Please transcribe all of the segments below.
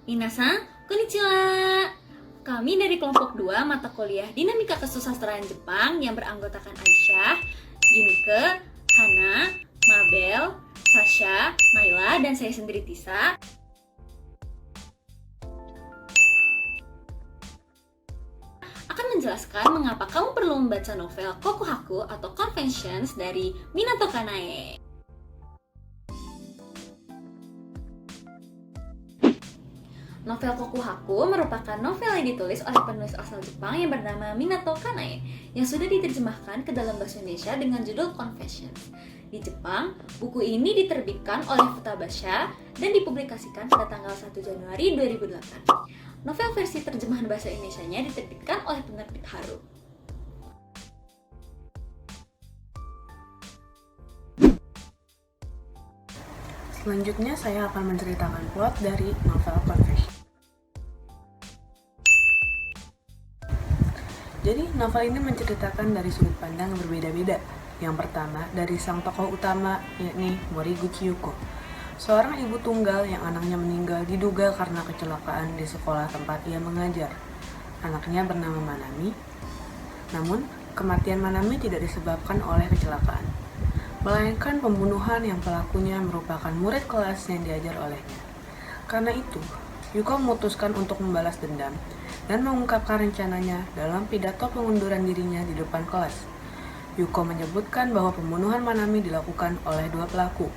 Minasan, konnichiwa! Kami dari kelompok 2 mata kuliah Dinamika Kesusastraan Jepang yang beranggotakan Aisyah, Yunike, Hana, Mabel, Sasha, Naila, dan saya sendiri Tisa akan menjelaskan mengapa kamu perlu membaca novel Kokuhaku atau Conventions dari Minato Kanae. Novel Kokuhaku merupakan novel yang ditulis oleh penulis asal Jepang yang bernama Minato Kanae yang sudah diterjemahkan ke dalam bahasa Indonesia dengan judul Confessions. Di Jepang, buku ini diterbitkan oleh Futabasha dan dipublikasikan pada tanggal 1 Januari 2008. Novel versi terjemahan bahasa Indonesianya diterbitkan oleh penerbit Haru. Selanjutnya saya akan menceritakan plot dari novel Confession. Jadi novel ini menceritakan dari sudut pandang yang berbeda-beda. Yang pertama dari sang tokoh utama, yakni Moriguchi Yuko, seorang ibu tunggal yang anaknya meninggal diduga karena kecelakaan di sekolah tempat ia mengajar. Anaknya bernama Manami, namun kematian Manami tidak disebabkan oleh kecelakaan, melainkan pembunuhan yang pelakunya merupakan murid kelas yang diajar olehnya. Karena itu, Yuko memutuskan untuk membalas dendam dan mengungkapkan rencananya dalam pidato pengunduran dirinya di depan kelas. Yuko menyebutkan bahwa pembunuhan Manami dilakukan oleh dua pelaku.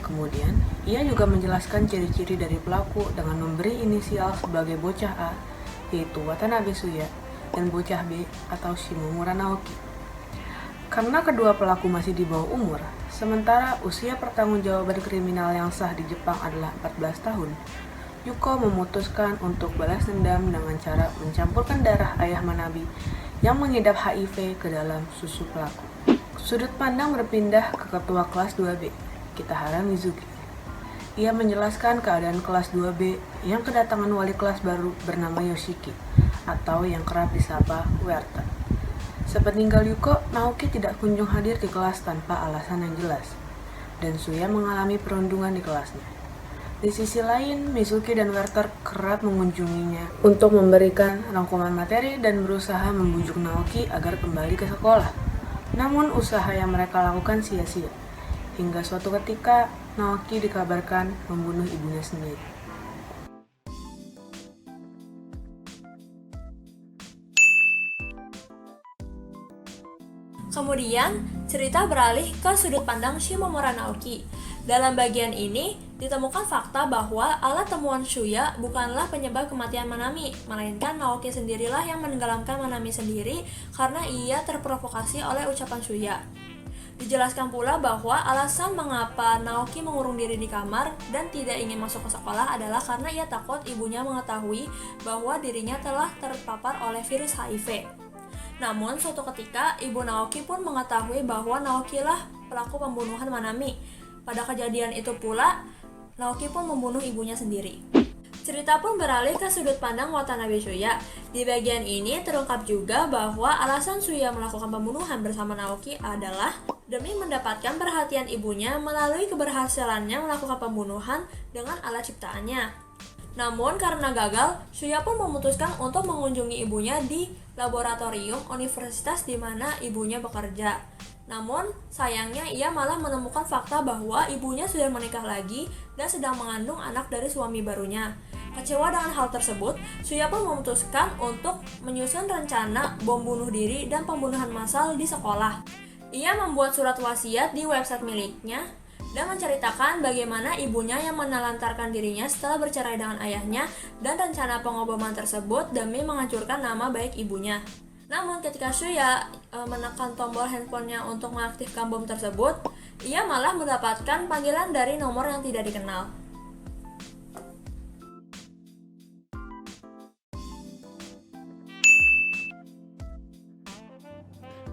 Kemudian, ia juga menjelaskan ciri-ciri dari pelaku dengan memberi inisial sebagai bocah A, yaitu Watanabe Suya, dan bocah B atau Shimomura Naoki. Karena kedua pelaku masih di bawah umur, sementara usia pertanggungjawaban kriminal yang sah di Jepang adalah 14 tahun, Yuko memutuskan untuk balas dendam dengan cara mencampurkan darah ayah Manami yang mengidap HIV ke dalam susu pelaku. Sudut pandang berpindah ke ketua kelas 2B, Kitahara Mizuki. Ia menjelaskan keadaan kelas 2B yang kedatangan wali kelas baru bernama Yoshiki, atau yang kerap disapa Werther. Sepeninggal Yuko, Naoki tidak kunjung hadir di kelas tanpa alasan yang jelas, dan Suya mengalami perundungan di kelasnya. Di sisi lain, Mizuki dan Werther kerap mengunjunginya untuk memberikan rangkuman materi dan berusaha membujuk Naoki agar kembali ke sekolah. Namun usaha yang mereka lakukan sia-sia, hingga suatu ketika Naoki dikabarkan membunuh ibunya sendiri. Kemudian, cerita beralih ke sudut pandang Shimomura Naoki. Dalam bagian ini, ditemukan fakta bahwa alat temuan Shuya bukanlah penyebab kematian Manami, melainkan Naoki sendirilah yang menenggelamkan Manami sendiri karena ia terprovokasi oleh ucapan Shuya. Dijelaskan pula bahwa alasan mengapa Naoki mengurung diri di kamar dan tidak ingin masuk ke sekolah adalah karena ia takut ibunya mengetahui bahwa dirinya telah terpapar oleh virus HIV. Namun, suatu ketika, ibu Naoki pun mengetahui bahwa Naoki lah pelaku pembunuhan Manami. Pada kejadian itu pula, Naoki pun membunuh ibunya sendiri. Cerita pun beralih ke sudut pandang Watanabe Suya. Di bagian ini terungkap juga bahwa alasan Suya melakukan pembunuhan bersama Naoki adalah demi mendapatkan perhatian ibunya melalui keberhasilannya melakukan pembunuhan dengan alat ciptaannya. Namun karena gagal, Suya pun memutuskan untuk mengunjungi ibunya di laboratorium universitas di mana ibunya bekerja. Namun, sayangnya ia malah menemukan fakta bahwa ibunya sudah menikah lagi dan sedang mengandung anak dari suami barunya. Kecewa dengan hal tersebut, Suya pun memutuskan untuk menyusun rencana bom bunuh diri dan pembunuhan massal di sekolah. Ia membuat surat wasiat di website miliknya dan menceritakan bagaimana ibunya yang menelantarkan dirinya setelah bercerai dengan ayahnya dan rencana pengoboman tersebut demi menghancurkan nama baik ibunya. Namun ketika Shuya menekan tombol handphonenya untuk mengaktifkan bom tersebut, ia malah mendapatkan panggilan dari nomor yang tidak dikenal.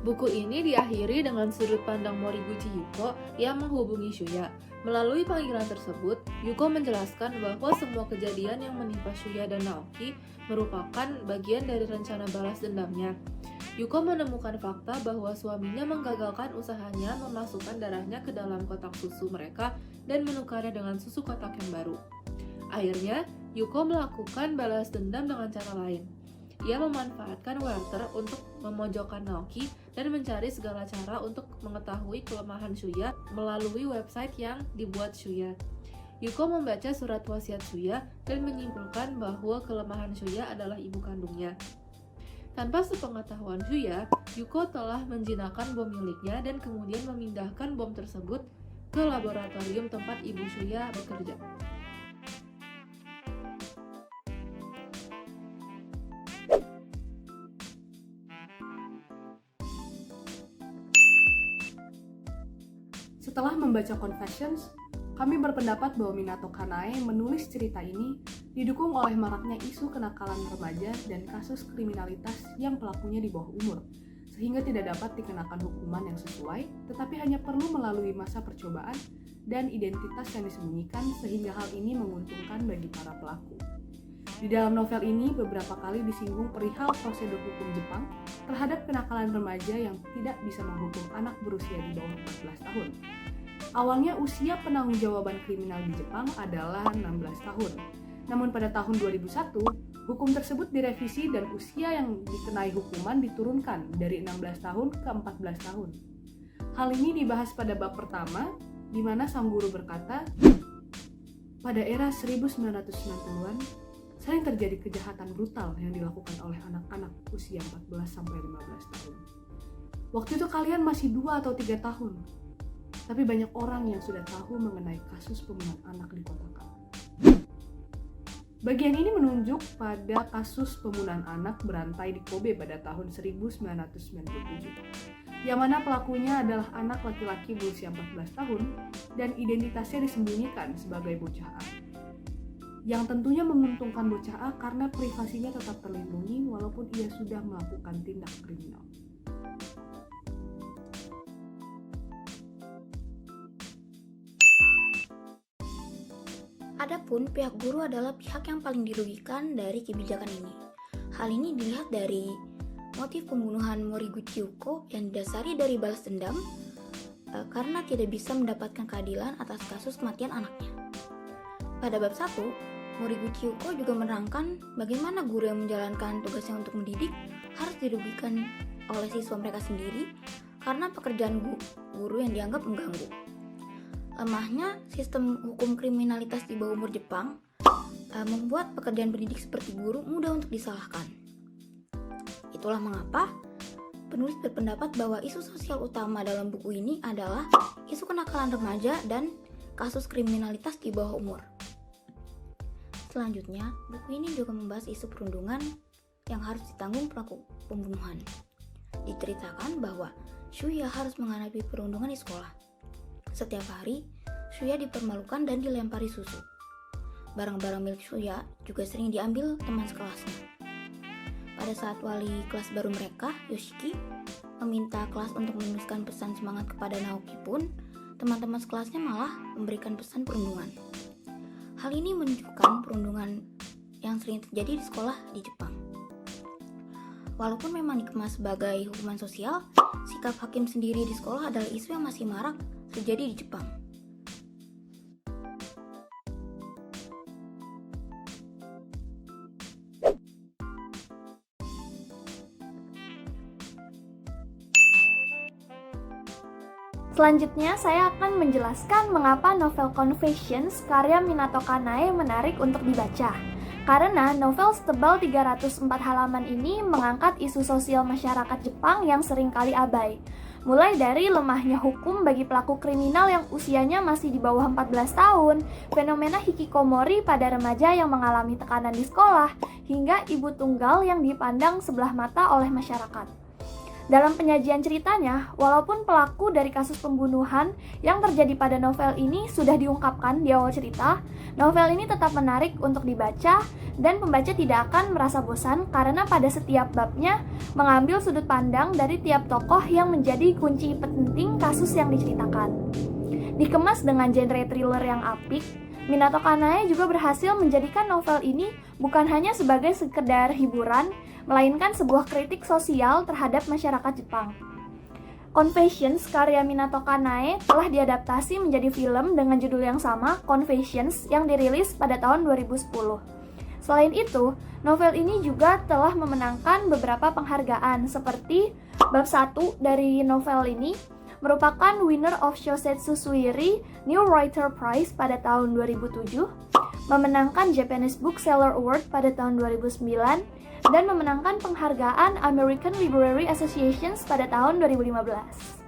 Buku ini diakhiri dengan sudut pandang Moriguchi Yuko yang menghubungi Shuya. Melalui panggilan tersebut, Yuko menjelaskan bahwa semua kejadian yang menimpa Shuya dan Naoki merupakan bagian dari rencana balas dendamnya. Yuko menemukan fakta bahwa suaminya menggagalkan usahanya memasukkan darahnya ke dalam kotak susu mereka dan menukarnya dengan susu kotak yang baru. Akhirnya, Yuko melakukan balas dendam dengan cara lain. Ia memanfaatkan Werther untuk memojokkan Naoki dan mencari segala cara untuk mengetahui kelemahan Shuya melalui website yang dibuat Shuya. Yuko membaca surat wasiat Shuya dan menyimpulkan bahwa kelemahan Shuya adalah ibu kandungnya. Tanpa sepengetahuan Shuya, Yuko telah menjinakkan bom miliknya dan kemudian memindahkan bom tersebut ke laboratorium tempat ibu Shuya bekerja. Setelah membaca Confessions, kami berpendapat bahwa Minato Kanae menulis cerita ini didukung oleh maraknya isu kenakalan remaja dan kasus kriminalitas yang pelakunya di bawah umur, sehingga tidak dapat dikenakan hukuman yang sesuai, tetapi hanya perlu melalui masa percobaan dan identitas yang disembunyikan sehingga hal ini menguntungkan bagi para pelaku. Di dalam novel ini beberapa kali disinggung perihal prosedur hukum Jepang terhadap kenakalan remaja yang tidak bisa menghukum anak berusia di bawah 14 tahun. Awalnya usia penangguhjawaban kriminal di Jepang adalah 16 tahun. Namun pada tahun 2001, hukum tersebut direvisi dan usia yang dikenai hukuman diturunkan dari 16 tahun ke 14 tahun. Hal ini dibahas pada bab pertama, di mana sang guru berkata, pada era 1990-an, sering terjadi kejahatan brutal yang dilakukan oleh anak-anak usia 14-15 tahun. Waktu itu kalian masih 2 atau 3 tahun, tapi banyak orang yang sudah tahu mengenai kasus pembunuhan anak di kota kami. Bagian ini menunjuk pada kasus pembunuhan anak berantai di Kobe pada tahun 1997, yang mana pelakunya adalah anak laki-laki berusia 14 tahun dan identitasnya disembunyikan sebagai bocah A. Yang tentunya menguntungkan bocah A karena privasinya tetap terlindungi walaupun ia sudah melakukan tindak kriminal. Adapun pihak guru adalah pihak yang paling dirugikan dari kebijakan ini. Hal ini dilihat dari motif pembunuhan Moriguchi Yuko yang didasari dari balas dendam karena tidak bisa mendapatkan keadilan atas kasus kematian anaknya. Pada bab 1, Moriguchi Yuko juga menerangkan bagaimana guru yang menjalankan tugasnya untuk mendidik harus dirugikan oleh siswa mereka sendiri karena pekerjaan guru yang dianggap mengganggu. Lemahnya sistem hukum kriminalitas di bawah umur Jepang membuat pekerjaan pendidik seperti guru mudah untuk disalahkan. Itulah mengapa penulis berpendapat bahwa isu sosial utama dalam buku ini adalah isu kenakalan remaja dan kasus kriminalitas di bawah umur. Selanjutnya, buku ini juga membahas isu perundungan yang harus ditanggung pelaku pembunuhan. Diceritakan bahwa Shuya harus menghadapi perundungan di sekolah. Setiap hari, Shuya dipermalukan dan dilempari susu. Barang-barang milik Shuya juga sering diambil teman sekelasnya. Pada saat wali kelas baru mereka, Yoshiki, meminta kelas untuk menuliskan pesan semangat kepada Naoki pun, teman-teman sekelasnya malah memberikan pesan perundungan. Hal ini menunjukkan perundungan yang sering terjadi di sekolah di Jepang. Walaupun memang dikemas sebagai hukuman sosial, sikap hakim sendiri di sekolah adalah isu yang masih marak terjadi di Jepang. Selanjutnya, saya akan menjelaskan mengapa novel Confessions karya Minato Kanae menarik untuk dibaca. Karena novel setebal 304 halaman ini mengangkat isu sosial masyarakat Jepang yang seringkali abai. Mulai dari lemahnya hukum bagi pelaku kriminal yang usianya masih di bawah 14 tahun, fenomena hikikomori pada remaja yang mengalami tekanan di sekolah, hingga ibu tunggal yang dipandang sebelah mata oleh masyarakat. Dalam penyajian ceritanya, walaupun pelaku dari kasus pembunuhan yang terjadi pada novel ini sudah diungkapkan di awal cerita, novel ini tetap menarik untuk dibaca dan pembaca tidak akan merasa bosan karena pada setiap babnya mengambil sudut pandang dari tiap tokoh yang menjadi kunci penting kasus yang diceritakan. Dikemas dengan genre thriller yang apik, Minato Kanae juga berhasil menjadikan novel ini bukan hanya sebagai sekedar hiburan, melainkan sebuah kritik sosial terhadap masyarakat Jepang. Confessions karya Minato Kanae telah diadaptasi menjadi film dengan judul yang sama, Confessions, yang dirilis pada tahun 2010. Selain itu, novel ini juga telah memenangkan beberapa penghargaan seperti bab 1 dari novel ini merupakan winner of Shosetsu Suiri New Writer Prize pada tahun 2007, memenangkan Japanese Bookseller Award pada tahun 2009, dan memenangkan penghargaan American Library Association pada tahun 2015.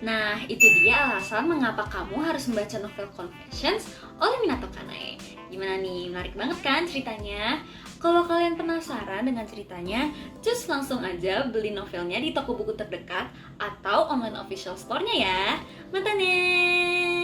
Nah, itu dia alasan mengapa kamu harus membaca novel Confessions oleh Minato Kanae. Gimana nih, menarik banget kan ceritanya? Kalau kalian penasaran dengan ceritanya, just langsung aja beli novelnya di toko buku terdekat atau online official store-nya ya. Mata nih!